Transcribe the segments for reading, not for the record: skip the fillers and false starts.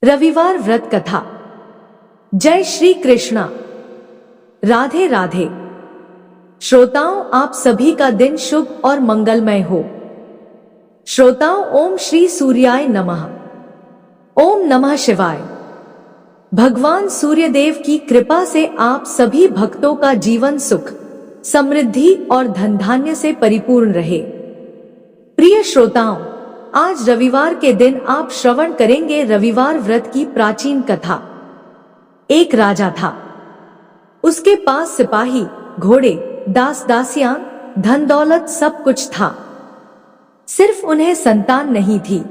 रविवार व्रत कथा। जय श्री कृष्णा। राधे राधे। श्रोताओं, आप सभी का दिन शुभ और मंगलमय हो। श्रोताओं, ओम श्री सूर्याय नमः। ओम नमः शिवाय। भगवान सूर्यदेव की कृपा से आप सभी भक्तों का जीवन सुख, समृद्धि और धन धान्य से परिपूर्ण रहे। प्रिय श्रोताओं, आज रविवार के दिन आप श्रवण करेंगे रविवार व्रत की प्राचीन कथा। एक राजा था। उसके पास सिपाही, घोड़े, दास दासियां, धन दौलत सब कुछ था। सिर्फ उन्हें संतान नहीं थी।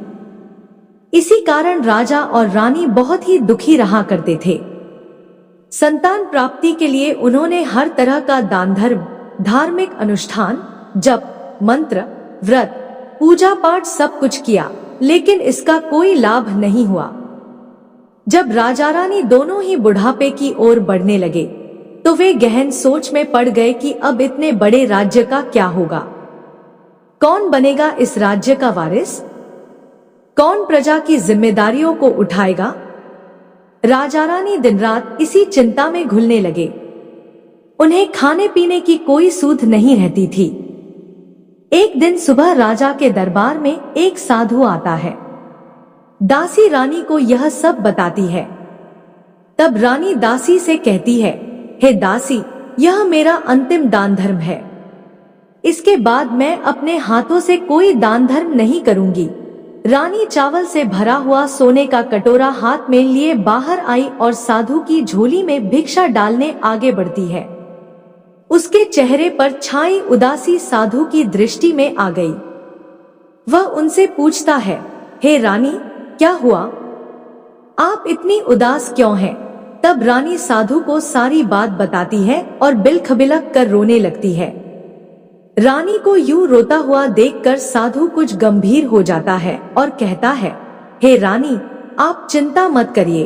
इसी कारण राजा और रानी बहुत ही दुखी रहा करते थे। संतान प्राप्ति के लिए उन्होंने हर तरह का दान धर्म, धार्मिक अनुष्ठान, जप, मंत्र, व्रत, पूजा पाठ सब कुछ किया, लेकिन इसका कोई लाभ नहीं हुआ। जब राजा रानी दोनों ही बुढ़ापे की ओर बढ़ने लगे, तो वे गहन सोच में पड़ गए कि अब इतने बड़े राज्य का क्या होगा। कौन बनेगा इस राज्य का वारिस? कौन प्रजा की जिम्मेदारियों को उठाएगा? राजा रानी दिन रात इसी चिंता में घुलने लगे। उन्हें खाने पीने की कोई सूध नहीं रहती थी। एक दिन सुबह राजा के दरबार में एक साधु आता है। दासी रानी को यह सब बताती है। तब रानी दासी से कहती है, हे दासी, यह मेरा अंतिम दान धर्म है। इसके बाद मैं अपने हाथों से कोई दान धर्म नहीं करूंगी। रानी चावल से भरा हुआ सोने का कटोरा हाथ में लिए बाहर आई और साधु की झोली में भिक्षा डालने आगे बढ़ती है। उसके चेहरे पर छाई उदासी साधु की दृष्टि में आ गई। वह उनसे पूछता है, हे रानी, क्या हुआ? आप इतनी उदास क्यों हैं? तब रानी साधु को सारी बात बताती है और बिलखबिलख कर रोने लगती है। रानी को यूं रोता हुआ देखकर साधु कुछ गंभीर हो जाता है और कहता है, हे रानी, आप चिंता मत करिए।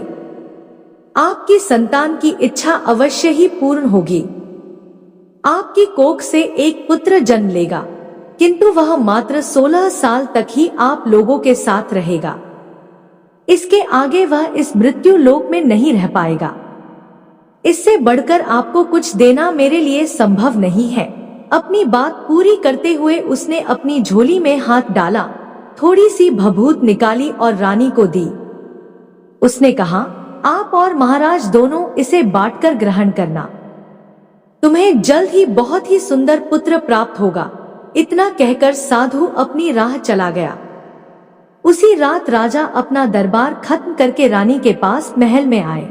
आपकी संतान की इच्छा अवश्य ही पूर्ण होगी। आपकी कोख से एक पुत्र जन्म लेगा, किंतु वह मात्र 16 साल तक ही आप लोगों के साथ रहेगा। इसके आगे वह इस मृत्यु लोक में नहीं रह पाएगा। इससे बढ़कर आपको कुछ देना मेरे लिए संभव नहीं है। अपनी बात पूरी करते हुए उसने अपनी झोली में हाथ डाला, थोड़ी सी भभूत निकाली और रानी को दी। उसने कहा, आप और महाराज दोनों इसे बांटकर ग्रहण करना। तुम्हें जल्द ही बहुत ही सुंदर पुत्र प्राप्त होगा। इतना कहकर साधु अपनी राह चला गया। उसी रात राजा अपना दरबार खत्म करके रानी के पास महल में आए।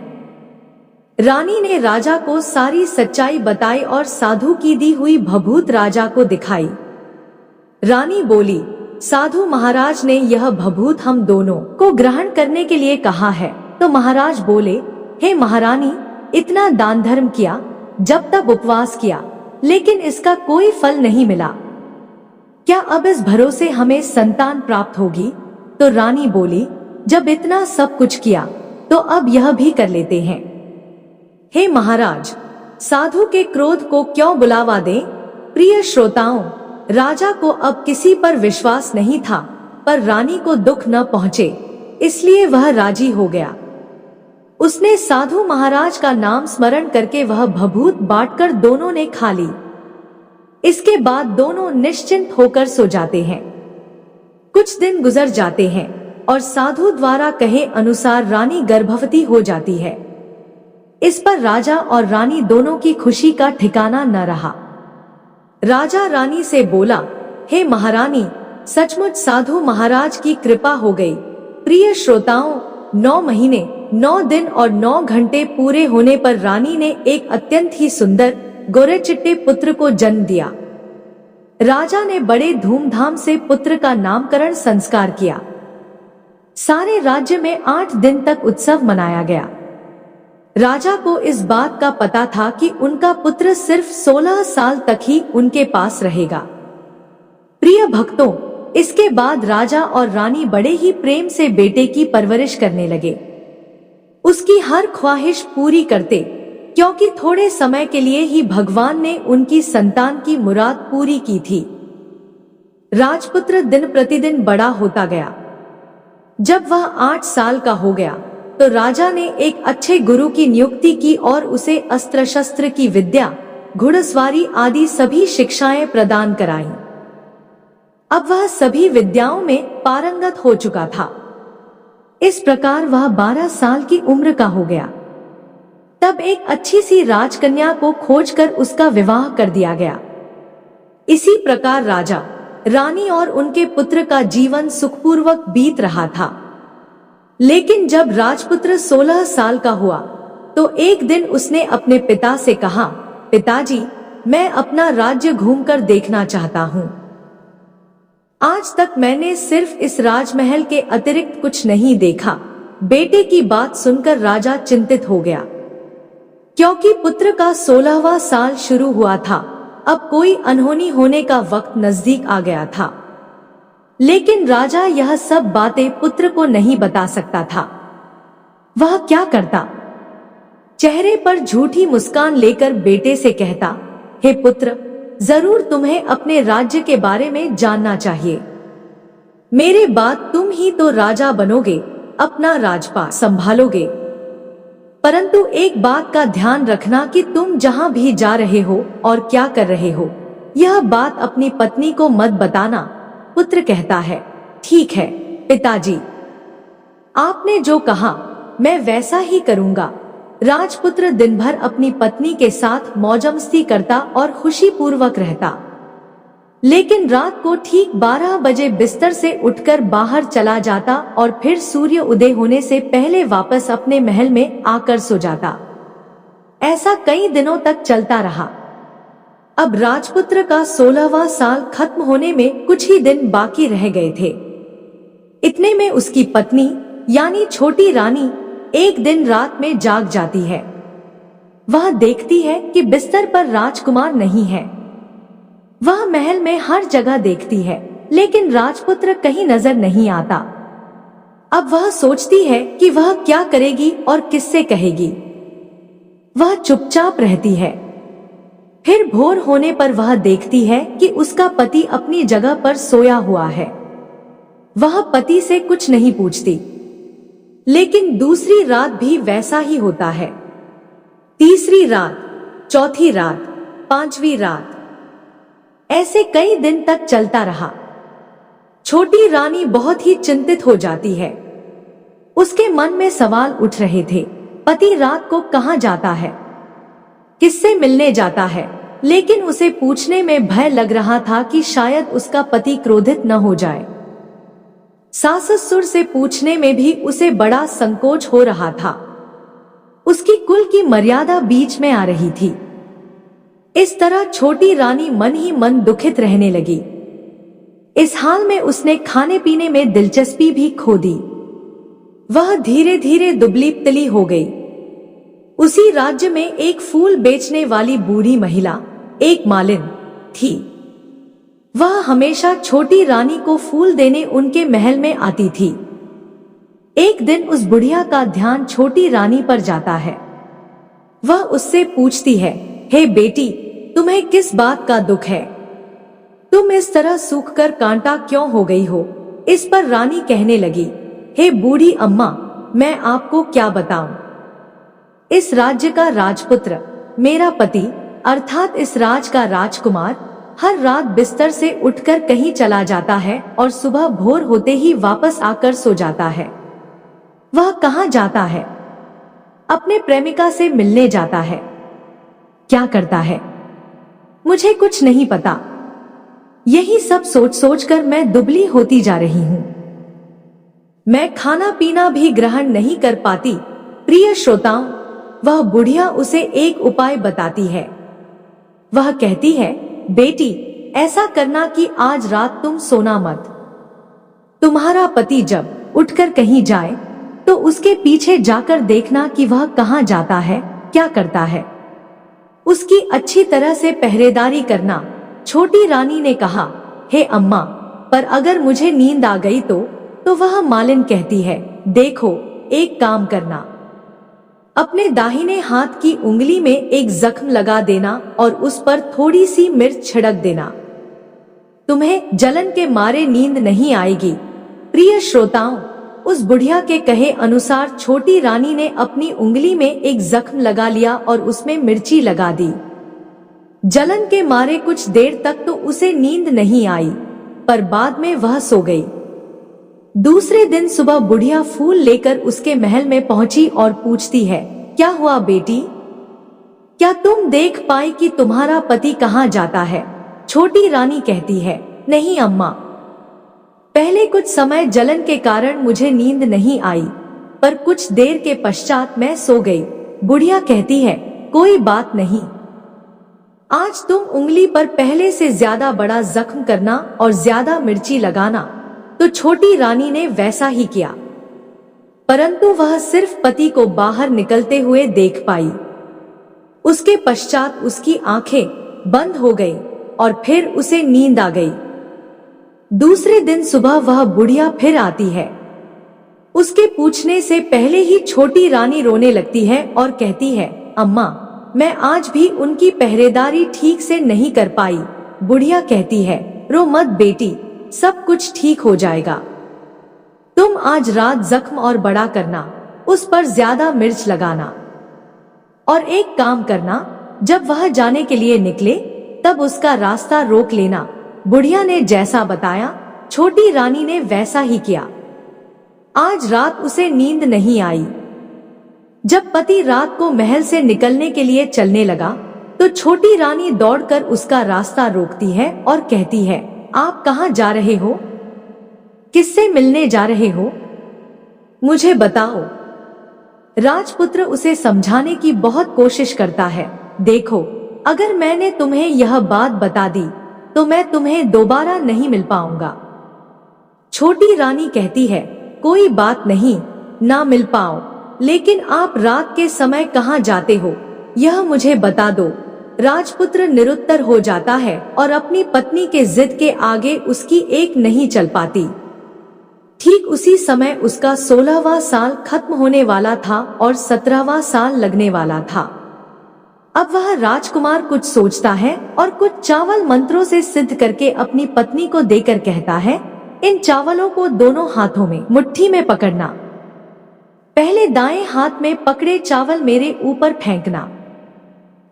रानी ने राजा को सारी सच्चाई बताई और साधु की दी हुई भभूत राजा को दिखाई। रानी बोली, साधु महाराज ने यह भभूत हम दोनों को ग्रहण करने के लिए कहा है। तो महाराज बोले, हे महारानी, इतना दान धर्म किया, जब तक उपवास किया, लेकिन इसका कोई फल नहीं मिला। क्या अब इस भरोसे हमें संतान प्राप्त होगी? तो रानी बोली, जब इतना सब कुछ किया, तो अब यह भी कर लेते हैं। हे महाराज, साधु के क्रोध को क्यों बुलावा दें? प्रिय श्रोताओं, राजा को अब किसी पर विश्वास नहीं था, पर रानी को दुख न पहुंचे, इसलिए वह राजी हो गया। उसने साधु महाराज का नाम स्मरण करके वह भभूत बांटकर दोनों ने खा ली। इसके बाद दोनों निश्चिंत होकर सो जाते हैं। कुछ दिन गुजर जाते हैं और साधु द्वारा कहे अनुसार रानी गर्भवती हो जाती है। इस पर राजा और रानी दोनों की खुशी का ठिकाना न रहा। राजा रानी से बोला, हे महारानी, सचमुच साधु महाराज की कृपा हो गई। प्रिय श्रोताओं, 9 महीने, 9 दिन और 9 घंटे पूरे होने पर रानी ने एक अत्यंत ही सुंदर गोरे चिट्टे पुत्र को जन्म दिया। राजा ने बड़े धूमधाम से पुत्र का नामकरण संस्कार किया। सारे राज्य में 8 दिन तक उत्सव मनाया गया। राजा को इस बात का पता था कि उनका पुत्र सिर्फ 16 साल तक ही उनके पास रहेगा। प्रिय भक्तों, इसके बाद राजा और रानी बड़े ही प्रेम से बेटे की परवरिश करने लगे। उसकी हर ख्वाहिश पूरी करते, क्योंकि थोड़े समय के लिए ही भगवान ने उनकी संतान की मुराद पूरी की थी। राजपुत्र दिन प्रतिदिन बड़ा होता गया। जब वह 8 साल का हो गया, तो राजा ने एक अच्छे गुरु की नियुक्ति की और उसे अस्त्र शस्त्र की विद्या, घुड़सवारी आदि सभी शिक्षाएं प्रदान कराईं। अब वह सभी विद्याओं में पारंगत हो चुका था। इस प्रकार वह 12 साल की उम्र का हो गया। तब एक अच्छी सी राजकन्या को खोजकर उसका विवाह कर दिया गया। इसी प्रकार राजा, रानी और उनके पुत्र का जीवन सुखपूर्वक बीत रहा था। लेकिन जब राजपुत्र 16 साल का हुआ तो एक दिन उसने अपने पिता से कहा, पिताजी, मैं अपना राज्य घूमकर देखना चाहता हूँ। आज तक मैंने सिर्फ इस राजमहल के अतिरिक्त कुछ नहीं देखा। बेटे की बात सुनकर राजा चिंतित हो गया, क्योंकि पुत्र का 16वां साल शुरू हुआ था। अब कोई अनहोनी होने का वक्त नजदीक आ गया था। लेकिन राजा यह सब बातें पुत्र को नहीं बता सकता था। वह क्या करता? चेहरे पर झूठी मुस्कान लेकर बेटे से कहता, हे पुत्र, जरूर तुम्हें अपने राज्य के बारे में जानना चाहिए। मेरे बाद तुम ही तो राजा बनोगे, अपना राजपाट संभालोगे। परंतु एक बात का ध्यान रखना कि तुम जहां भी जा रहे हो और क्या कर रहे हो, यह बात अपनी पत्नी को मत बताना। पुत्र कहता है, ठीक है पिताजी, आपने जो कहा मैं वैसा ही करूंगा। राजपुत्र दिन भर अपनी पत्नी के साथ मौजमस्ती करता और खुशी पूर्वक रहता। लेकिन रात को ठीक 12 बजे बिस्तर से उठकर बाहर चला जाता और फिर सूर्य उदय होने से पहले वापस अपने महल में आकर सो जाता। ऐसा कई दिनों तक चलता रहा। अब राजपुत्र का 16वां साल खत्म होने में कुछ ही दिन बाकी रह गए थे। इतने में उसकी पत्नी यानी छोटी रानी एक दिन रात में जाग जाती है। वह देखती है कि बिस्तर पर राजकुमार नहीं है। वह महल में हर जगह देखती है, लेकिन राजपुत्र कहीं नजर नहीं आता। अब वह सोचती है कि वह क्या करेगी और किससे कहेगी। वह चुपचाप रहती है। फिर भोर होने पर वह देखती है कि उसका पति अपनी जगह पर सोया हुआ है। वह पति से कुछ नहीं पूछती। लेकिन दूसरी रात भी वैसा ही होता है। तीसरी रात, चौथी रात, 5वीं रात, ऐसे कई दिन तक चलता रहा। छोटी रानी बहुत ही चिंतित हो जाती है। उसके मन में सवाल उठ रहे थे, पति रात को कहाँ जाता है, किससे मिलने जाता है। लेकिन उसे पूछने में भय लग रहा था कि शायद उसका पति क्रोधित न हो जाए। सास ससुर से पूछने में भी उसे बड़ा संकोच हो रहा था। उसकी कुल की मर्यादा बीच में आ रही थी। इस तरह छोटी रानी मन ही मन दुखित रहने लगी। इस हाल में उसने खाने पीने में दिलचस्पी भी खो दी। वह धीरे धीरे दुबली पतली हो गई। उसी राज्य में एक फूल बेचने वाली बूढ़ी महिला, एक मालिन थी। वह हमेशा छोटी रानी को फूल देने उनके महल में आती थी। एक दिन उस बुढ़िया का ध्यान छोटी रानी पर जाता है। वह उससे पूछती है, हे बेटी, तुम्हें किस बात का दुख है? तुम इस तरह सूखकर कांटा क्यों हो गई हो? इस पर रानी कहने लगी, हे बूढ़ी अम्मा, मैं आपको क्या बताऊं? इस राज्य का राजपुत्र, मेरा पति अर्थात इस राज का राजकुमार, हर रात बिस्तर से उठकर कहीं चला जाता है और सुबह भोर होते ही वापस आकर सो जाता है। वह कहाँ जाता है? अपने प्रेमिका से मिलने जाता है। क्या करता है? मुझे कुछ नहीं पता। यही सब सोच सोचकर मैं दुबली होती जा रही हूँ। मैं खाना पीना भी ग्रहण नहीं कर पाती। प्रिय श्रोताओं, वह बुढ़िया उसे एक उपाय बताती है। वह कहती है, बेटी, ऐसा करना कि आज रात तुम सोना मत। तुम्हारा पति जब उठकर कहीं जाए तो उसके पीछे जाकर देखना कि वह कहाँ जाता है, क्या करता है। उसकी अच्छी तरह से पहरेदारी करना। छोटी रानी ने कहा, हे अम्मा, पर अगर मुझे नींद आ गई तो वह मालिन कहती है, देखो, एक काम करना, अपने दाहिने हाथ की उंगली में एक जख्म लगा देना और उस पर थोड़ी सी मिर्च छिड़क देना। तुम्हें जलन के मारे नींद नहीं आएगी। प्रिय श्रोताओं, उस बुढ़िया के कहे अनुसार छोटी रानी ने अपनी उंगली में एक जख्म लगा लिया और उसमें मिर्ची लगा दी। जलन के मारे कुछ देर तक तो उसे नींद नहीं आई, पर बाद में वह सो गई। दूसरे दिन सुबह बुढ़िया फूल लेकर उसके महल में पहुंची और पूछती है, क्या हुआ बेटी? क्या तुम देख पाई कि तुम्हारा पति कहाँ जाता है? छोटी रानी कहती है, नहीं अम्मा, पहले कुछ समय जलन के कारण मुझे नींद नहीं आई, पर कुछ देर के पश्चात मैं सो गई। बुढ़िया कहती है, कोई बात नहीं, आज तुम उंगली पर पहले से ज्यादा बड़ा जख्म करना और ज्यादा मिर्ची लगाना। तो छोटी रानी ने वैसा ही किया, परंतु वह सिर्फ पति को बाहर निकलते हुए देख पाई। उसके पश्चात उसकी आंखें बंद हो गई और फिर उसे नींद आ गई। दूसरे दिन सुबह वह बुढ़िया फिर आती है। उसके पूछने से पहले ही छोटी रानी रोने लगती है और कहती है, अम्मा, मैं आज भी उनकी पहरेदारी ठीक से नहीं कर पाई। बुढ़िया कहती है, रो मत बेटी, सब कुछ ठीक हो जाएगा। तुम आज रात जख्म और बड़ा करना, उस पर ज्यादा मिर्च लगाना, और एक काम करना, जब वह जाने के लिए निकले तब उसका रास्ता रोक लेना। बुढ़िया ने जैसा बताया, छोटी रानी ने वैसा ही किया। आज रात उसे नींद नहीं आई। जब पति रात को महल से निकलने के लिए चलने लगा तो छोटी रानी दौड़कर उसका रास्ता रोकती है और कहती है, आप कहाँ जा रहे हो? किससे मिलने जा रहे हो? मुझे बताओ। राजपुत्र उसे समझाने की बहुत कोशिश करता है। देखो, अगर मैंने तुम्हें यह बात बता दी तो मैं तुम्हें दोबारा नहीं मिल पाऊंगा। छोटी रानी कहती है, कोई बात नहीं, ना मिल पाओ, लेकिन आप रात के समय कहाँ जाते हो यह मुझे बता दो। राजपुत्र निरुत्तर हो जाता है और अपनी पत्नी के जिद के आगे उसकी एक नहीं चल पाती। ठीक उसी समय उसका 16वां साल खत्म होने वाला था और 17वां साल लगने वाला था। अब वह राजकुमार कुछ सोचता है और कुछ चावल मंत्रों से सिद्ध करके अपनी पत्नी को देकर कहता है, इन चावलों को दोनों हाथों में मुट्ठी में पकड़ना। पहले दाएं हाथ में पकड़े चावल मेरे ऊपर फेंकना।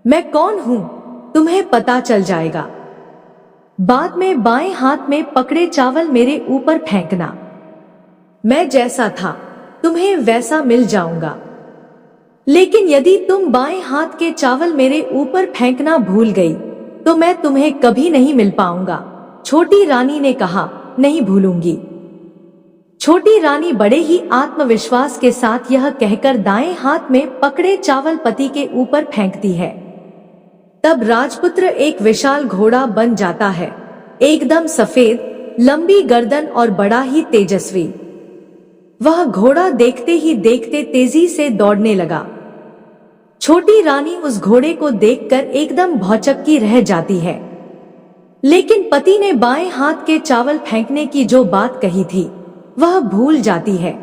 मैं कौन हूँ तुम्हें पता चल जाएगा। बाद में बाएं हाथ में पकड़े चावल मेरे ऊपर फेंकना। मैं जैसा था तुम्हें वैसा मिल जाऊंगा। लेकिन यदि तुम बाएं हाथ के चावल मेरे ऊपर फेंकना भूल गई तो मैं तुम्हें कभी नहीं मिल पाऊंगा। छोटी रानी ने कहा, नहीं भूलूंगी। छोटी रानी बड़े ही आत्मविश्वास के साथ यह कहकर दाएं हाथ में पकड़े चावल पति के ऊपर फेंकती है। तब राजपुत्र एक विशाल घोड़ा बन जाता है, एकदम सफेद, लंबी गर्दन और बड़ा ही तेजस्वी। वह घोड़ा देखते ही देखते तेजी से दौड़ने लगा। छोटी रानी उस घोड़े को देखकर एकदम भौचक्की रह जाती है। लेकिन पति ने बाएं हाथ के चावल फेंकने की जो बात कही थी वह भूल जाती है।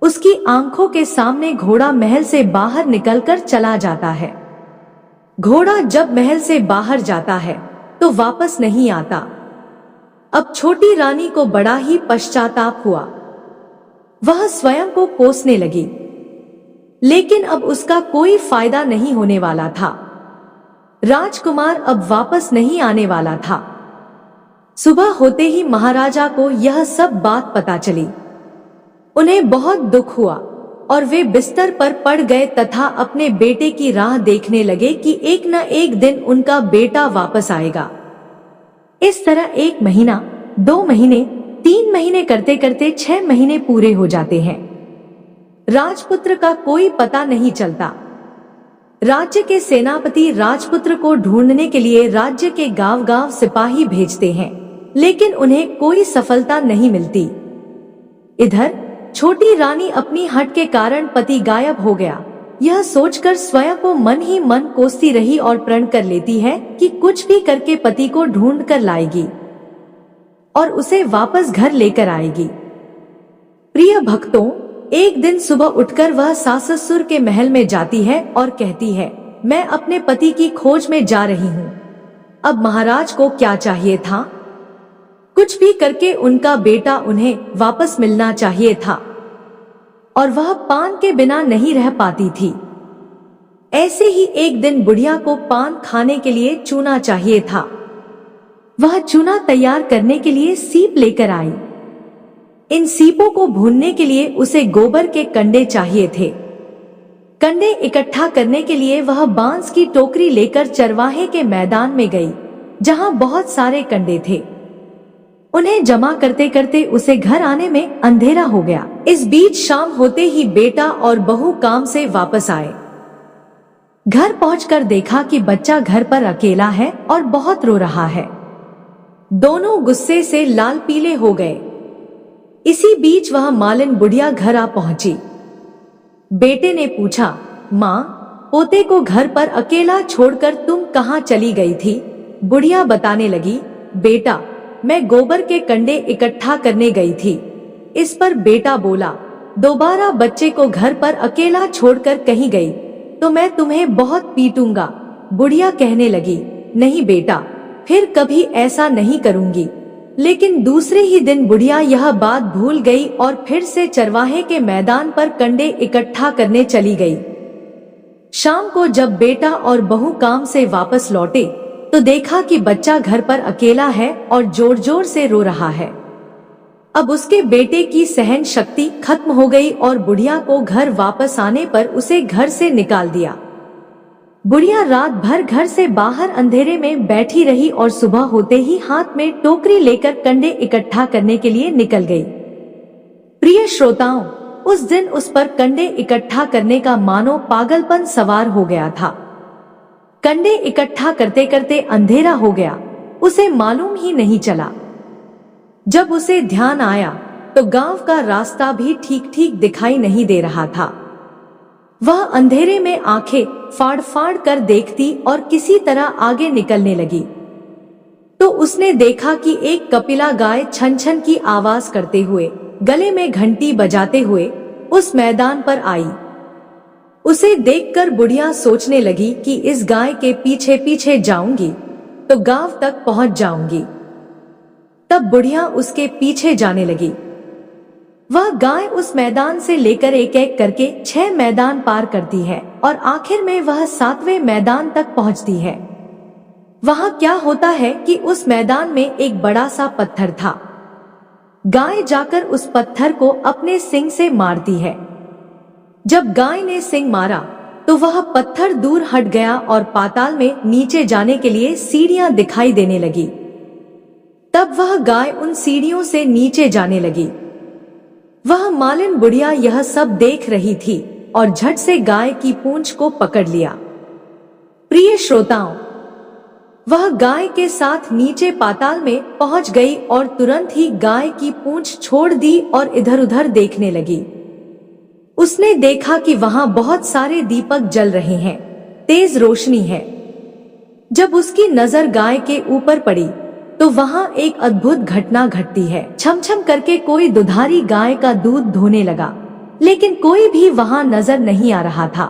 उसकी आंखों के सामने घोड़ा महल से बाहर निकलकर चला जाता है। घोड़ा जब महल से बाहर जाता है तो वापस नहीं आता। अब छोटी रानी को बड़ा ही पश्चाताप हुआ। वह स्वयं को कोसने लगी, लेकिन अब उसका कोई फायदा नहीं होने वाला था। राजकुमार अब वापस नहीं आने वाला था। सुबह होते ही महाराजा को यह सब बात पता चली। उन्हें बहुत दुख हुआ और वे बिस्तर पर पड़ गए तथा अपने बेटे की राह देखने लगे कि एक न एक दिन उनका बेटा वापस आएगा। इस तरह 1 महीना, 2 महीने, 3 महीने करते करते 6 महीने पूरे हो जाते हैं। राजपुत्र का कोई पता नहीं चलता। राज्य के सेनापति राजपुत्र को ढूंढने के लिए राज्य के गांव-गांव सिपाही भेजते हैं, लेकिन उन्हें कोई सफलता नहीं मिलती। इधर छोटी रानी अपनी हट के कारण पति गायब हो गया, यह सोचकर स्वयं को मन ही मन कोसती रही और प्रण कर लेती है कि कुछ भी करके पति को ढूंढ कर लाएगी और उसे वापस घर लेकर आएगी। प्रिय भक्तों, एक दिन सुबह उठकर वह सास ससुर के महल में जाती है और कहती है, मैं अपने पति की खोज में जा रही हूँ। अब महाराज को क्या चाहिए था? कुछ भी करके उनका बेटा उन्हें वापस मिलना चाहिए था और वह पान के बिना नहीं रह पाती थी। ऐसे ही एक दिन बुढ़िया को पान खाने के लिए चूना चाहिए था। वह चूना तैयार करने के लिए सीप लेकर आई। इन सीपों को भूनने के लिए उसे गोबर के कंडे चाहिए थे। कंडे इकट्ठा करने के लिए वह बांस की टोकरी लेकर चरवाहे के मैदान में गई, जहां बहुत सारे कंडे थे। उन्हें जमा करते करते उसे घर आने में अंधेरा हो गया। इस बीच शाम होते ही बेटा और बहू काम से वापस आए। घर पहुंचकर देखा कि बच्चा घर पर अकेला है और बहुत रो रहा है। दोनों गुस्से से लाल पीले हो गए। इसी बीच वह मालिन बुढ़िया घर आ पहुंची। बेटे ने पूछा, माँ, पोते को घर पर अकेला छोड़कर तुम कहाँ चली गई थी? बुढ़िया बताने लगी, बेटा, मैं गोबर के कंडे इकट्ठा करने गई थी। इस पर बेटा बोला, दोबारा बच्चे को घर पर अकेला छोड़कर कहीं गई तो मैं तुम्हें बहुत पीटूंगा। बुढ़िया कहने लगी, नहीं बेटा, फिर कभी ऐसा नहीं करूंगी। लेकिन दूसरे ही दिन बुढ़िया यह बात भूल गई और फिर से चरवाहे के मैदान पर कंडे इकट्ठा करने चली गई। शाम को जब बेटा और बहू काम से वापस लौटे तो देखा कि बच्चा घर पर अकेला है और जोर जोर से रो रहा है। अब उसके बेटे की सहन शक्ति खत्म हो गई और बुढ़िया को घर वापस आने पर उसे घर से निकाल दिया। बुढ़िया रात भर घर से बाहर अंधेरे में बैठी रही और सुबह होते ही हाथ में टोकरी लेकर कंडे इकट्ठा करने के लिए निकल गई। प्रिय श्रोताओं, उस दिन उस पर कंडे इकट्ठा करने का मानो पागलपन सवार हो गया था। कंडे इकट्ठा करते करते अंधेरा हो गया, उसे मालूम ही नहीं चला। जब उसे ध्यान आया तो गांव का रास्ता भी ठीक ठीक दिखाई नहीं दे रहा था। वह अंधेरे में आंखें फाड़ फाड़ कर देखती और किसी तरह आगे निकलने लगी तो उसने देखा कि एक कपिला गाय छन छन की आवाज करते हुए, गले में घंटी बजाते हुए उस मैदान पर आई। उसे देखकर बुढ़िया सोचने लगी कि इस गाय के पीछे पीछे जाऊंगी तो गांव तक पहुंच जाऊंगी। तब बुढ़िया उसके पीछे जाने लगी। वह गाय उस मैदान से लेकर एक एक करके 6 मैदान पार करती है और आखिर में वह 7वें मैदान तक पहुंचती है। वहां क्या होता है कि उस मैदान में एक बड़ा सा पत्थर था। गाय जाकर उस पत्थर को अपने सींग से मारती है। जब गाय ने सींग मारा तो वह पत्थर दूर हट गया और पाताल में नीचे जाने के लिए सीढ़ियां दिखाई देने लगी। तब वह गाय उन सीढ़ियों से नीचे जाने लगी। वह मालिन बुढ़िया यह सब देख रही थी और झट से गाय की पूंछ को पकड़ लिया। प्रिय श्रोताओं, वह गाय के साथ नीचे पाताल में पहुंच गई और तुरंत ही गाय की पूंछ छोड़ दी और इधर उधर देखने लगी। उसने देखा कि वहां बहुत सारे दीपक जल रहे हैं, तेज रोशनी है। जब उसकी नजर गाय के ऊपर पड़ी तो वहां एक अद्भुत घटना घटती है। छमछम करके कोई दुधारी गाय का दूध धोने लगा, लेकिन कोई भी वहां नजर नहीं आ रहा था।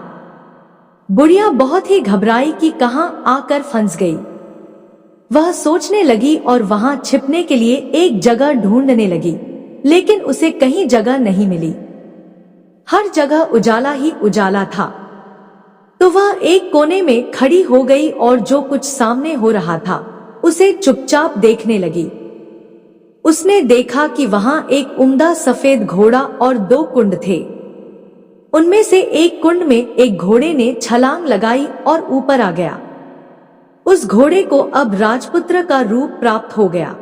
बुढ़िया बहुत ही घबराई कि कहां आकर फंस गई। वह सोचने लगी और वहां छिपने के लिए एक जगह ढूंढने लगी, लेकिन उसे कहीं जगह नहीं मिली। हर जगह उजाला ही उजाला था। तो वह एक कोने में खड़ी हो गई और जो कुछ सामने हो रहा था उसे चुपचाप देखने लगी। उसने देखा कि वहां एक उम्दा सफेद घोड़ा और 2 कुंड थे। उनमें से एक कुंड में एक घोड़े ने छलांग लगाई और ऊपर आ गया। उस घोड़े को अब राजपुत्र का रूप प्राप्त हो गया।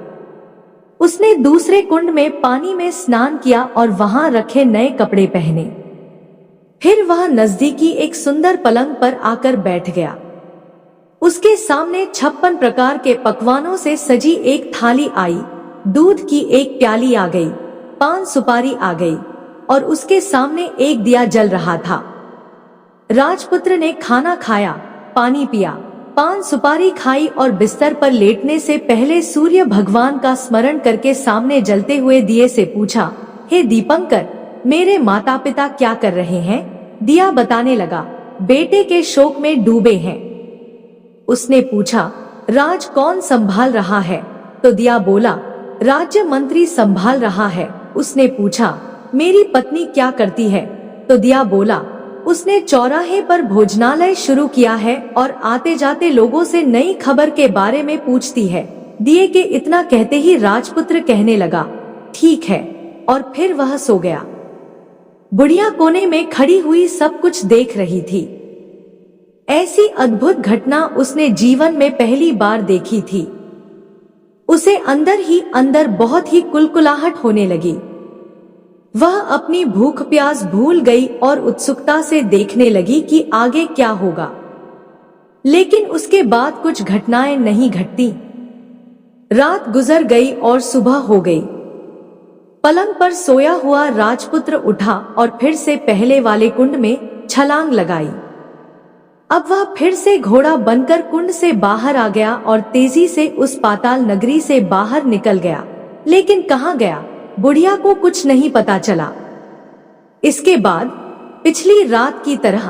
उसने दूसरे कुंड में पानी में स्नान किया और वहां रखे नए कपड़े पहने। फिर वह नजदीकी एक सुंदर पलंग पर आकर बैठ गया। उसके सामने 56 प्रकार के पकवानों से सजी एक थाली आई, दूध की एक प्याली आ गई, पान सुपारी आ गई और उसके सामने एक दिया जल रहा था। राजपुत्र ने खाना खाया, पानी पिया, पान सुपारी खाई और बिस्तर पर लेटने से पहले सूर्य भगवान का स्मरण करके सामने जलते हुए दिए से पूछा, हे दीपंकर, मेरे माता पिता क्या कर रहे हैं? दिया बताने लगा, बेटे के शोक में डूबे हैं। उसने पूछा, राज कौन संभाल रहा है? तो दिया बोला, राज्य मंत्री संभाल रहा है। उसने पूछा, मेरी पत्नी क्या करती है? तो दिया बोला, उसने चौराहे पर भोजनालय शुरू किया है और आते जाते लोगों से नई खबर के बारे में पूछती है। दिए के इतना कहते ही राजपुत्र कहने लगा, ठीक है, और फिर वह सो गया। बुढ़िया कोने में खड़ी हुई सब कुछ देख रही थी। ऐसी अद्भुत घटना उसने जीवन में पहली बार देखी थी। उसे अंदर ही अंदर बहुत ही कुलकुलाहट होने लगी। वह अपनी भूख प्यास भूल गई और उत्सुकता से देखने लगी कि आगे क्या होगा। लेकिन उसके बाद कुछ घटनाएं नहीं घटती। रात गुजर गई और सुबह हो गई। पलंग पर सोया हुआ राजपुत्र उठा और फिर से पहले वाले कुंड में छलांग लगाई। अब वह फिर से घोड़ा बनकर कुंड से बाहर आ गया और तेजी से उस पाताल नगरी से बाहर निकल गया। लेकिन कहाँ गया, बुढ़िया को कुछ नहीं पता चला। इसके बाद पिछली रात की तरह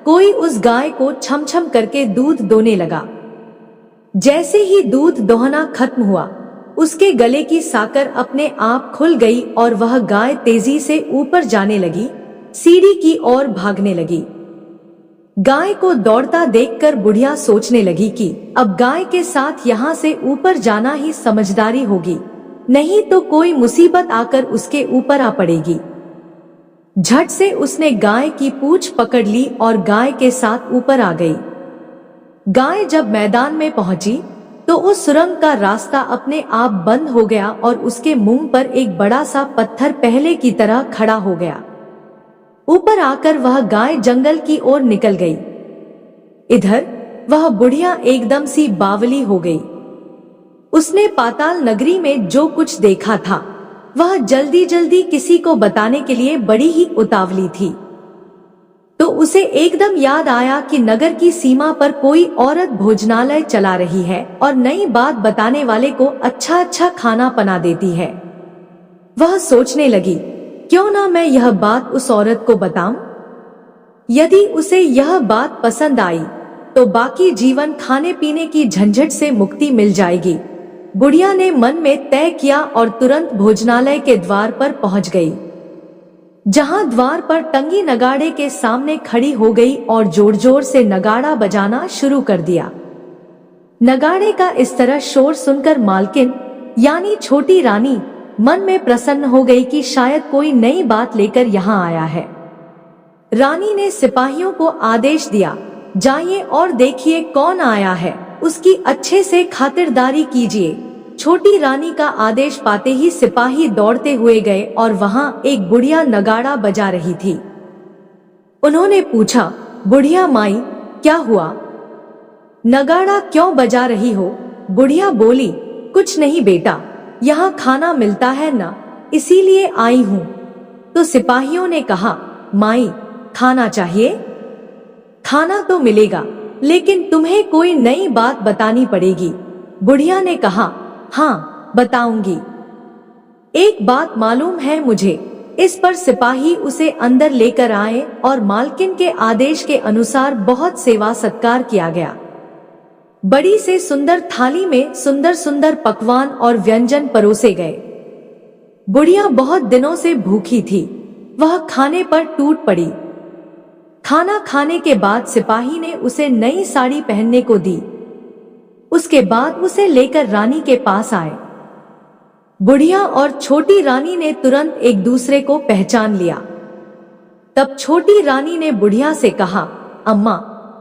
कोई उस गाय को छम छम करके दूध दोने लगा। जैसे ही दूध दोहना खत्म हुआ, उसके गले की साकर अपने आप खुल गई और वह गाय तेजी से ऊपर जाने लगी, सीढ़ी की ओर भागने लगी। गाय को दौड़ता देखकर बुढ़िया सोचने लगी कि अब गाय के साथ यहाँ से ऊपर जाना ही समझदारी होगी, नहीं तो कोई मुसीबत आकर उसके ऊपर आ पड़ेगी। झट से उसने गाय की पूंछ पकड़ ली और गाय के साथ ऊपर आ गई। गाय जब मैदान में पहुंची तो उस सुरंग का रास्ता अपने आप बंद हो गया और उसके मुंह पर एक बड़ा सा पत्थर पहले की तरह खड़ा हो गया। ऊपर आकर वह गाय जंगल की ओर निकल गई। इधर वह बुढ़िया एकदम सी बावली हो गई। उसने पाताल नगरी में जो कुछ देखा था वह जल्दी जल्दी किसी को बताने के लिए बड़ी ही उतावली थी। तो उसे एकदम याद आया कि नगर की सीमा पर कोई औरत भोजनालय चला रही है और नई बात बताने वाले को अच्छा अच्छा खाना बना देती है। वह सोचने लगी, क्यों ना मैं यह बात उस औरत को बताऊं? यदि उसे यह बात पसंद आई तो बाकी जीवन खाने पीने की झंझट से मुक्ति मिल जाएगी। बुढ़िया ने मन में तय किया और तुरंत भोजनालय के द्वार पर पहुंच गई, जहां द्वार पर टंगी नगाड़े के सामने खड़ी हो गई और जोर जोर से नगाड़ा बजाना शुरू कर दिया। नगाड़े का इस तरह शोर सुनकर मालकिन यानी छोटी रानी मन में प्रसन्न हो गई कि शायद कोई नई बात लेकर यहाँ आया है। रानी ने सिपाहियों को आदेश दिया, जाइए और देखिए कौन आया है, उसकी अच्छे से खातिरदारी कीजिए। छोटी रानी का आदेश पाते ही सिपाही दौड़ते हुए गए और वहां एक बुढ़िया नगाड़ा बजा रही थी। उन्होंने पूछा, बुढ़िया माई क्या हुआ, नगाड़ा क्यों बजा रही हो? बुढ़िया बोली, कुछ नहीं बेटा, यहाँ खाना मिलता है ना, इसीलिए आई हूँ। तो सिपाहियों ने कहा, माई खाना चाहिए? खाना तो मिलेगा, लेकिन तुम्हें कोई नई बात बतानी पड़ेगी। बुढ़िया ने कहा, हाँ बताऊंगी। एक बात मालूम है मुझे। इस पर सिपाही उसे अंदर लेकर आए और मालकिन के आदेश के अनुसार बहुत सेवा सत्कार किया गया। बड़ी से सुंदर थाली में सुंदर सुंदर पकवान और व्यंजन परोसे गए। बुढ़िया बहुत दिनों से भूखी थी, वह खाने पर टूट पड़ी। खाना खाने के बाद सिपाही ने उसे नई साड़ी पहनने को दी। उसके बाद उसे लेकर रानी के पास आए। बुढ़िया और छोटी रानी ने तुरंत एक दूसरे को पहचान लिया। तब छोटी रानी ने बुढ़िया से कहा, अम्मा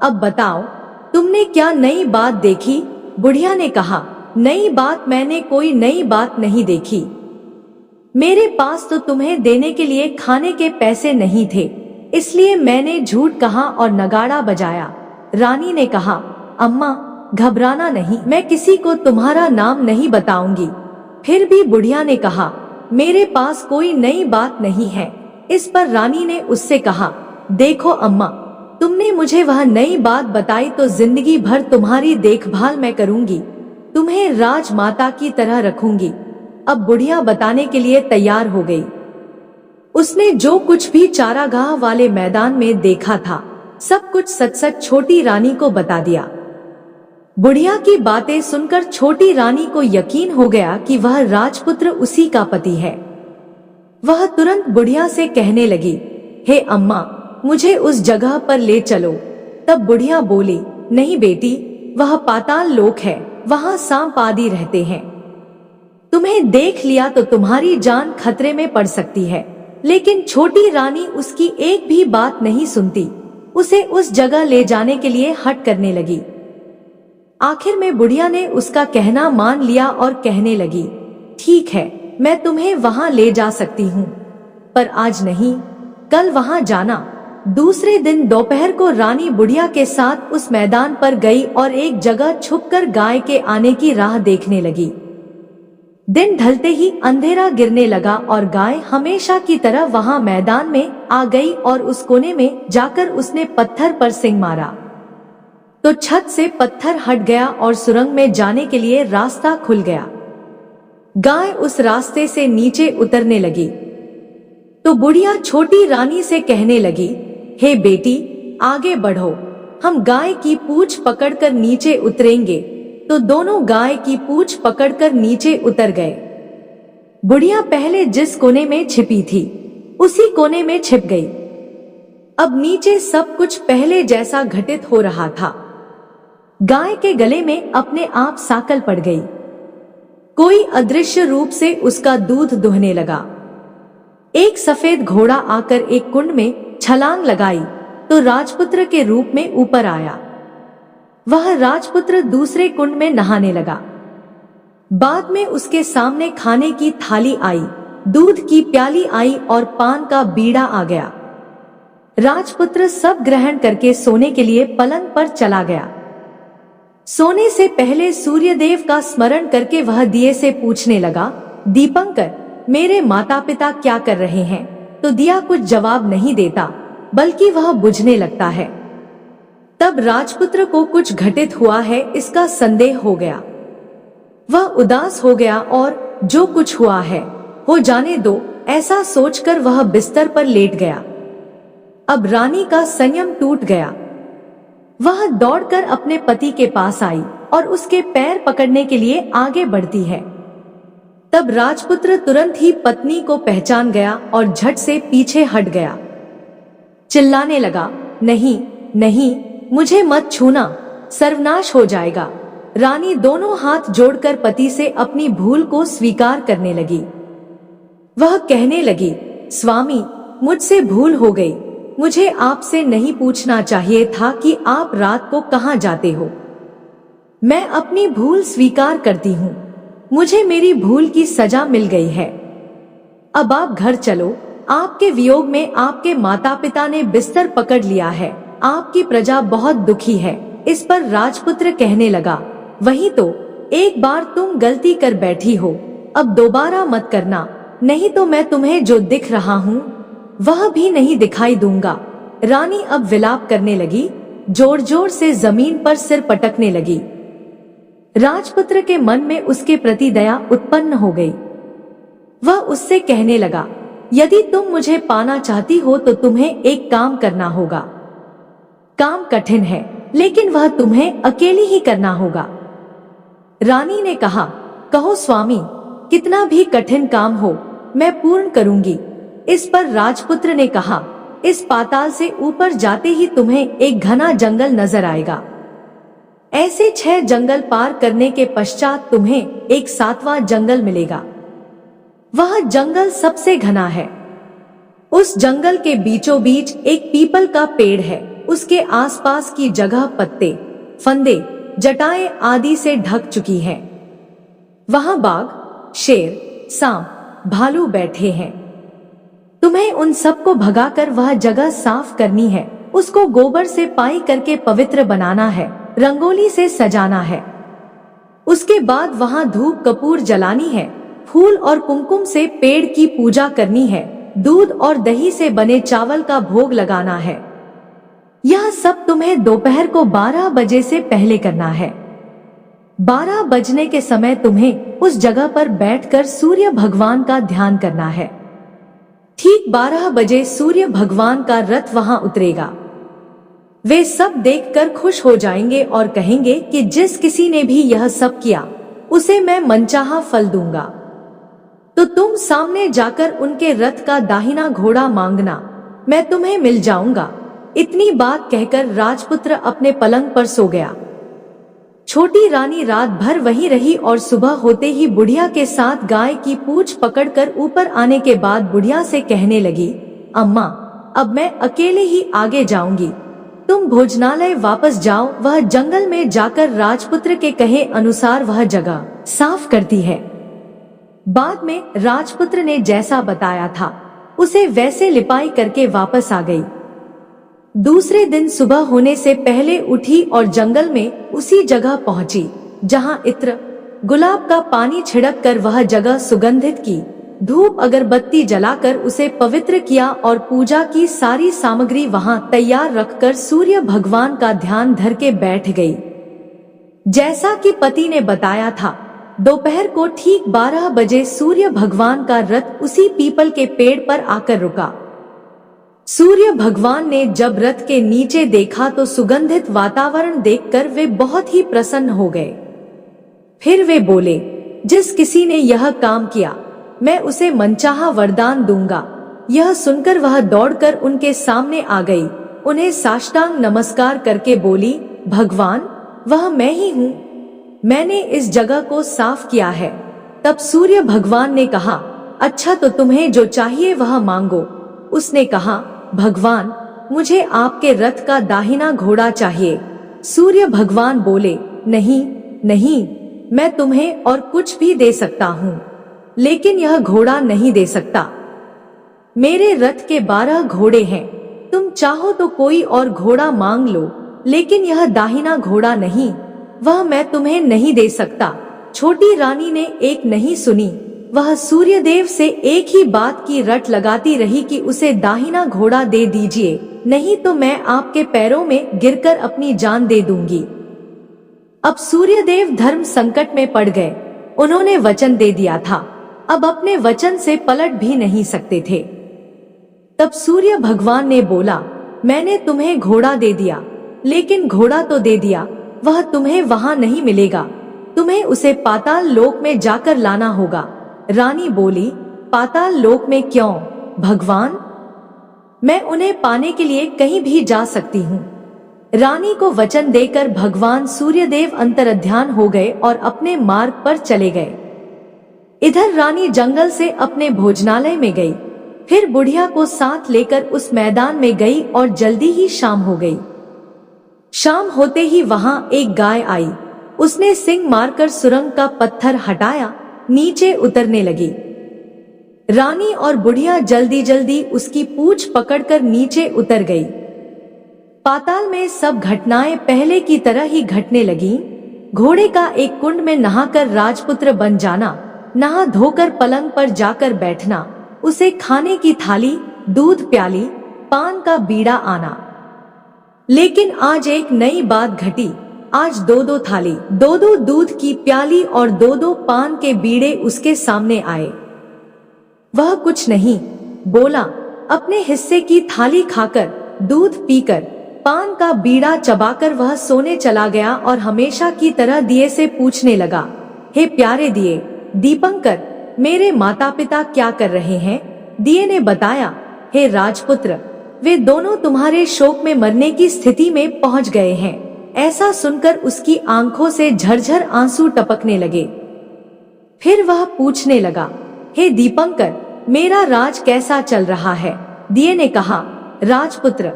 अब बताओ तुमने क्या नई बात देखी? बुढ़िया ने कहा, नई बात? मैंने कोई नई बात नहीं देखी। मेरे पास तो तुम्हें देने के लिए खाने के पैसे नहीं थे, इसलिए मैंने झूठ कहा और नगाड़ा बजाया। रानी ने कहा, अम्मा घबराना नहीं, मैं किसी को तुम्हारा नाम नहीं बताऊंगी। फिर भी बुढ़िया ने कहा, मेरे पास कोई नई बात नहीं है। इस पर रानी ने उससे कहा, देखो अम्मा, तुमने मुझे वह नई बात बताई तो जिंदगी भर तुम्हारी देखभाल मैं करूंगी, तुम्हें राजमाता की तरह रखूंगी। अब बुढ़िया बताने के लिए तैयार हो गई। उसने जो कुछ भी चारागाह वाले मैदान में देखा था सब कुछ सच सच छोटी रानी को बता दिया। बुढ़िया की बातें सुनकर छोटी रानी को यकीन हो गया कि वह राजपुत्र उसी का पति है। वह तुरंत बुढ़िया से कहने लगी, हे अम्मा, मुझे उस जगह पर ले चलो। तब बुढ़िया बोली, नहीं बेटी, वह पाताल लोक है, वहां सांप आदि रहते हैं। तुम्हें देख लिया तो तुम्हारी जान खतरे में पड़ सकती है। लेकिन छोटी रानी उसकी एक भी बात नहीं सुनती, उसे उस जगह ले जाने के लिए हट करने लगी। आखिर में बुढ़िया ने उसका कहना मान लिया और कहने लगी, ठीक है, मैं तुम्हें वहां ले जा सकती हूँ, पर आज नहीं, कल वहां जाना। दूसरे दिन दोपहर को रानी बुढ़िया के साथ उस मैदान पर गई और एक जगह छुपकर गाय के आने की राह देखने लगी। दिन ढलते ही अंधेरा गिरने लगा और गाय हमेशा की तरह वहां मैदान में आ गई और उस कोने में जाकर उसने पत्थर पर सींग मारा तो छत से पत्थर हट गया और सुरंग में जाने के लिए रास्ता खुल गया। गाय उस रास्ते से नीचे उतरने लगी तो बुढ़िया छोटी रानी से कहने लगी, हे बेटी, आगे बढ़ो, हम गाय की पूंछ पकड़कर नीचे उतरेंगे। तो दोनों गाय की पूंछ पकड़कर नीचे उतर गए। बुढ़िया पहले जिस कोने में छिपी थी उसी कोने में छिप गई। अब नीचे सब कुछ पहले जैसा घटित हो रहा था। गाय के गले में अपने आप साकल पड़ गई। कोई अदृश्य रूप से उसका दूध दुहने लगा। एक सफेद घोड़ा आकर एक कुंड में छलांग लगाई तो राजपुत्र के रूप में ऊपर आया। वह राजपुत्र दूसरे कुंड में नहाने लगा। बाद में उसके सामने खाने की थाली आई, दूध की प्याली आई और पान का बीड़ा आ गया। राजपुत्र सब ग्रहण करके सोने के लिए पलंग पर चला गया। सोने से पहले सूर्यदेव का स्मरण करके वह दिए से पूछने लगा, दीपंकर, मेरे माता पिता क्या कर रहे हैं? तो दिया कुछ जवाब नहीं देता, बल्कि वह बुझने लगता है। तब राजपुत्र को कुछ घटित हुआ है इसका संदेह हो गया। वह उदास हो गया और जो कुछ हुआ है हो जाने दो, ऐसा सोचकर वह बिस्तर पर लेट गया। अब रानी का संयम टूट गया। वह दौड़कर अपने पति के पास आई और उसके पैर पकड़ने के लिए आगे बढ़ती है। तब राजपुत्र तुरंत ही पत्नी को पहचान गया और झट से पीछे हट गया। चिल्लाने लगा, नहीं नहीं, मुझे मत छूना, सर्वनाश हो जाएगा। रानी दोनों हाथ जोड़कर पति से अपनी भूल को स्वीकार करने लगी। वह कहने लगी, स्वामी, मुझसे भूल हो गई। मुझे आपसे नहीं पूछना चाहिए था कि आप रात को कहां जाते हो। मैं अपनी भूल स्वीकार करती हूँ। मुझे मेरी भूल की सजा मिल गई है। अब आप घर चलो। आपके वियोग में आपके माता पिता ने बिस्तर पकड़ लिया है। आपकी प्रजा बहुत दुखी है। इस पर राजपुत्र कहने लगा, वही तो, एक बार तुम गलती कर बैठी हो, अब दोबारा मत करना, नहीं तो मैं तुम्हें जो दिख रहा हूँ वह भी नहीं दिखाई दूंगा। रानी अब विलाप करने लगी, जोर जोर से जमीन पर सिर पटकने लगी। राजपुत्र के मन में उसके प्रति दया उत्पन्न हो गई। वह उससे कहने लगा, यदि तुम मुझे पाना चाहती हो तो तुम्हें एक काम करना होगा। काम कठिन है, लेकिन वह तुम्हें अकेली ही करना होगा। रानी ने कहा, कहो स्वामी, कितना भी कठिन काम हो मैं पूर्ण करूंगी। इस पर राजपुत्र ने कहा, इस पाताल से ऊपर जाते ही तुम्हें एक घना जंगल नजर आएगा। ऐसे 6 जंगल पार करने के पश्चात तुम्हें एक 7वां जंगल मिलेगा। वह जंगल सबसे घना है। उस जंगल के बीचों बीच एक पीपल का पेड़ है। उसके आसपास की जगह पत्ते, फंदे, जटाएं आदि से ढक चुकी है। वहां बाघ, शेर, सांप, भालू बैठे हैं। तुम्हें उन सबको भगाकर वह जगह साफ करनी है। उसको गोबर से पाई करके पवित्र बनाना है, रंगोली से सजाना है। उसके बाद वहां धूप कपूर जलानी है, फूल और कुमकुम से पेड़ की पूजा करनी है, दूध और दही से बने चावल का भोग लगाना है। यह सब तुम्हें दोपहर को 12 बजे से पहले करना है। 12 बजने के समय तुम्हें उस जगह पर बैठकर सूर्य भगवान का ध्यान करना है। ठीक 12 बजे सूर्य भगवान का रथ वहां उतरेगा। वे सब देखकर खुश हो जाएंगे और कहेंगे कि जिस किसी ने भी यह सब किया उसे मैं मनचाहा फल दूंगा। तो तुम सामने जाकर उनके रथ का दाहिना घोड़ा मांगना, मैं तुम्हें मिल जाऊंगा। इतनी बात कहकर राजपुत्र अपने पलंग पर सो गया। छोटी रानी रात भर वहीं रही और सुबह होते ही बुढ़िया के साथ गाय की पूंछ पकड़कर ऊपर आने के बाद बुढ़िया से कहने लगी, अम्मा अब मैं अकेले ही आगे जाऊंगी, तुम भोजनालय वापस जाओ। वह जंगल में जाकर राजपुत्र के कहे अनुसार वह जगह साफ करती है। बाद में राजपुत्र ने जैसा बताया था उसे वैसे लिपाई करके वापस आ गई। दूसरे दिन सुबह होने से पहले उठी और जंगल में उसी जगह पहुंची जहां इत्र गुलाब का पानी छिड़क कर वह जगह सुगंधित की, धूप अगरबत्ती जलाकर उसे पवित्र किया और पूजा की सारी सामग्री वहां तैयार रखकर सूर्य भगवान का ध्यान धर के बैठ गई। जैसा कि पति ने बताया था, दोपहर को ठीक 12 बजे सूर्य भगवान का रथ उसी पीपल के पेड़ पर आकर रुका। सूर्य भगवान ने जब रथ के नीचे देखा तो सुगंधित वातावरण देखकर वे बहुत ही प्रसन्न हो गए। फिर वे बोले, जिस किसी ने यह काम किया मैं उसे मनचाहा वरदान दूंगा। यह सुनकर वह दौड़कर उनके सामने आ गई, उन्हें साष्टांग नमस्कार करके बोली, भगवान वह मैं ही हूँ, मैंने इस जगह को साफ किया है। तब सूर्य भगवान ने कहा, अच्छा तो तुम्हें जो चाहिए वह मांगो। उसने कहा, भगवान मुझे आपके रथ का दाहिना घोड़ा चाहिए। सूर्य भगवान बोले, नहीं नहीं, मैं तुम्हें और कुछ भी दे सकता हूँ, लेकिन यह घोड़ा नहीं दे सकता। मेरे रथ के 12 घोड़े हैं, तुम चाहो तो कोई और घोड़ा मांग लो, लेकिन यह दाहिना घोड़ा नहीं, वह मैं तुम्हें नहीं दे सकता। छोटी रानी ने एक नहीं सुनी, वह सूर्यदेव से एक ही बात की रट लगाती रही कि उसे दाहिना घोड़ा दे दीजिए, नहीं तो मैं आपके पैरों में गिरकर अपनी जान दे दूंगी। अब सूर्यदेव धर्म संकट में पड़ गए, उन्होंने वचन दे दिया था, अब अपने वचन से पलट भी नहीं सकते थे। तब सूर्य भगवान ने बोला, मैंने तुम्हें घोड़ा दे दिया, लेकिन घोड़ा तो दे दिया, वह तुम्हें वहां नहीं मिलेगा, तुम्हें उसे पाताल लोक में जाकर लाना होगा। रानी बोली, पाताल लोक में क्यों भगवान, मैं उन्हें पाने के लिए कहीं भी जा सकती हूँ। रानी को वचन देकर भगवान सूर्यदेव अंतर्ध्यान हो गए और अपने मार्ग पर चले गए। इधर रानी जंगल से अपने भोजनालय में गई, फिर बुढ़िया को साथ लेकर उस मैदान में गई और जल्दी ही शाम हो गई। शाम होते ही वहां एक गाय आई, उसने सींग मारकर सुरंग का पत्थर हटाया, नीचे उतरने लगी। रानी और बुढ़िया जल्दी जल्दी उसकी पूंछ पकड़कर नीचे उतर गई। पाताल में सब घटनाएं पहले की तरह ही घटने लगीं। घोड़े का एक कुंड में नहाकर राजपुत्र बन जाना, नहा धोकर पलंग पर जाकर बैठना, उसे खाने की थाली, दूध प्याली, पान का बीड़ा आना। लेकिन आज एक नई बात घटी, आज 2-2 थाली, 2-2 दूध की प्याली और 2-2 पान के बीड़े उसके सामने आए। वह कुछ नहीं बोला, अपने हिस्से की थाली खाकर, दूध पीकर, पान का बीड़ा चबाकर वह सोने चला गया और हमेशा की तरह दिए से पूछने लगा, हे प्यारे दिए, दीपंकर, मेरे माता पिता क्या कर रहे हैं? दिए ने बताया, हे राजपुत्र, वे दोनों तुम्हारे शोक में मरने की स्थिति में पहुंच गए हैं। ऐसा सुनकर उसकी आंखों से झरझर आंसू टपकने लगे। फिर वह पूछने लगा, हे दीपंकर, मेरा राज कैसा चल रहा है? दिए ने कहा, राजपुत्र,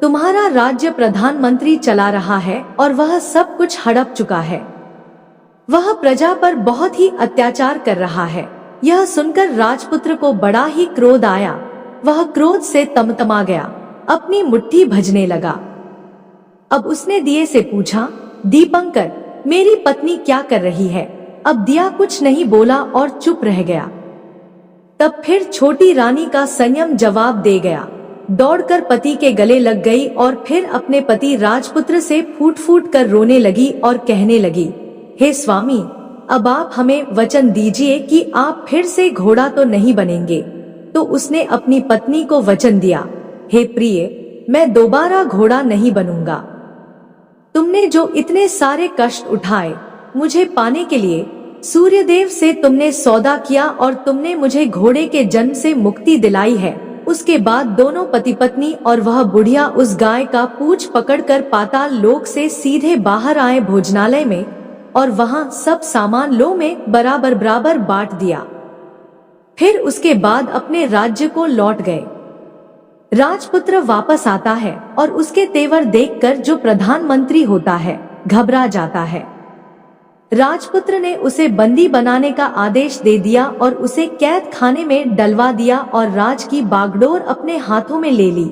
तुम्हारा राज्य प्रधानमंत्री चला रहा है और वह सब कुछ हड़प चुका है। वह प्रजा पर बहुत ही अत्याचार कर रहा है। यह सुनकर राजपुत्र को बड़ा ही क्रोध आया। वह क्रोध से तमतमा गया, अपनी मुट्ठी भजने लगा। अब उसने दिए से पूछा, दीपंकर, मेरी पत्नी क्या कर रही है? अब दिया कुछ नहीं बोला और चुप रह गया। तब फिर छोटी रानी का संयम जवाब दे गया, दौड़कर पति के गले लग गई और फिर अपने पति राजपुत्र से फूट फूट कर रोने लगी और कहने लगी, हे स्वामी, अब आप हमें वचन दीजिए कि आप फिर से घोड़ा तो नहीं बनेंगे। तो उसने अपनी पत्नी को वचन दिया, हे प्रिय, मैं दोबारा घोड़ा नहीं बनूंगा। तुमने जो इतने सारे कष्ट उठाए मुझे पाने के लिए, सूर्यदेव से तुमने सौदा किया और तुमने मुझे घोड़े के जन्म से मुक्ति दिलाई है। उसके बाद दोनों पति पत्नी और वह बुढ़िया उस गाय का पूंछ पकड़कर पाताल लोक से सीधे बाहर आए भोजनालय में, और वहां सब सामान लो में बराबर बराबर बांट दिया। फिर उसके बाद अपने राज्य को लौट गए। राजपुत्र वापस आता है और उसके तेवर देखकर जो प्रधानमंत्री होता है घबरा जाता है। राजपुत्र ने उसे बंदी बनाने का आदेश दे दिया और उसे कैद खाने में डलवा दिया और राज की बागडोर अपने हाथों में ले ली।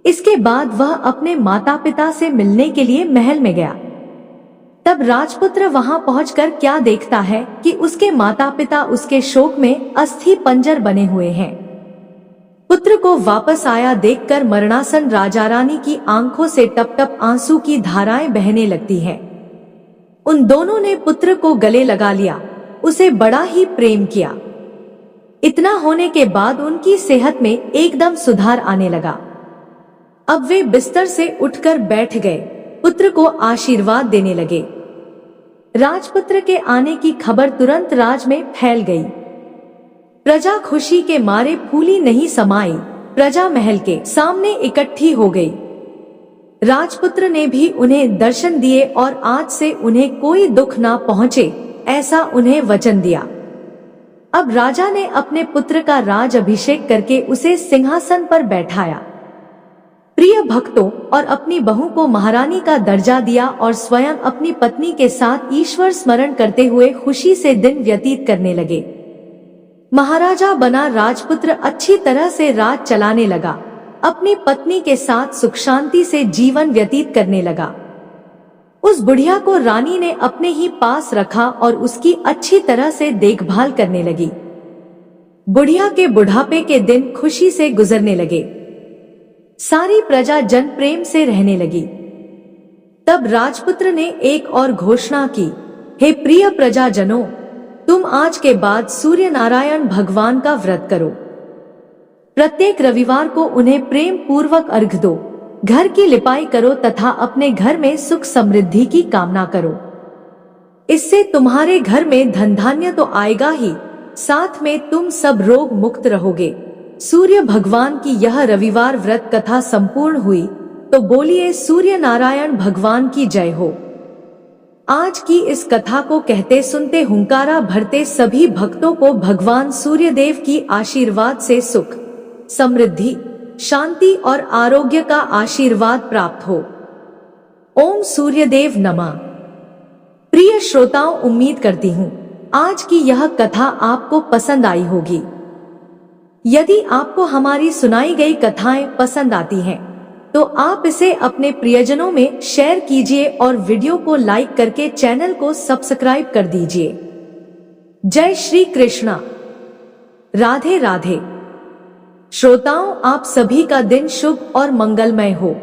इसके बाद वह अपने माता पिता से मिलने के लिए महल में गया। तब राजपुत्र वहां पहुंचकर क्या देखता है कि उसके माता पिता उसके शोक में अस्थि पंजर बने हुए हैं। पुत्र को वापस आया देखकर मरणासन राजा रानी की आंखों से टप टप आंसू की धाराएं बहने लगती हैं। उन दोनों ने पुत्र को गले लगा लिया, उसे बड़ा ही प्रेम किया। इतना होने के बाद उनकी सेहत में एकदम सुधार आने लगा। अब वे बिस्तर से उठकर बैठ गए, पुत्र को आशीर्वाद देने लगे। राजपुत्र के आने की खबर तुरंत राज में फैल गई। प्रजा खुशी के मारे फूली नहीं समाई, प्रजा महल के सामने इकट्ठी हो गई। राजपुत्र ने भी उन्हें दर्शन दिए और आज से उन्हें कोई दुख ना पहुंचे, ऐसा उन्हें वचन दिया। अब राजा ने अपने पुत्र का राज अभिषेक करके उसे सिंहासन पर बैठाया। प्रिय भक्तों, और अपनी बहू को महारानी का दर्जा दिया और स्वयं अपनी पत्नी के साथ ईश्वर स्मरण करते हुए खुशी से दिन व्यतीत करने लगे। महाराजा बना राजपुत्र अच्छी तरह से राज चलाने लगा, अपनी पत्नी के साथ सुख शांति से जीवन व्यतीत करने लगा। उस बुढ़िया को रानी ने अपने ही पास रखा और उसकी अच्छी तरह से देखभाल करने लगी। बुढ़िया के बुढ़ापे के दिन खुशी से गुजरने लगे। सारी प्रजा जन प्रेम से रहने लगी। तब राजपुत्र ने एक और घोषणा की, हे प्रिय प्रजाजनों, तुम आज के बाद सूर्य नारायण भगवान का व्रत करो। प्रत्येक रविवार को उन्हें प्रेम पूर्वक अर्घ दो, घर की लिपाई करो तथा अपने घर में सुख समृद्धि की कामना करो। इससे तुम्हारे घर में धन धान्य तो आएगा ही, साथ में तुम सब रोग मुक्त रहोगे। सूर्य भगवान की यह रविवार व्रत कथा संपूर्ण हुई, तो बोलिए सूर्य नारायण भगवान की जय हो। आज की इस कथा को कहते सुनते हुंकारा भरते सभी भक्तों को भगवान सूर्यदेव की आशीर्वाद से सुख, समृद्धि, शांति और आरोग्य का आशीर्वाद प्राप्त हो। ओम सूर्यदेव नमः। प्रिय श्रोताओं, उम्मीद करती हूँ आज की यह कथा आपको पसंद आई होगी। यदि आपको हमारी सुनाई गई कथाएं पसंद आती हैं, तो आप इसे अपने प्रियजनों में शेयर कीजिए और वीडियो को लाइक करके चैनल को सब्सक्राइब कर दीजिए। जय श्री कृष्णा। राधे राधे। श्रोताओं, आप सभी का दिन शुभ और मंगलमय हो।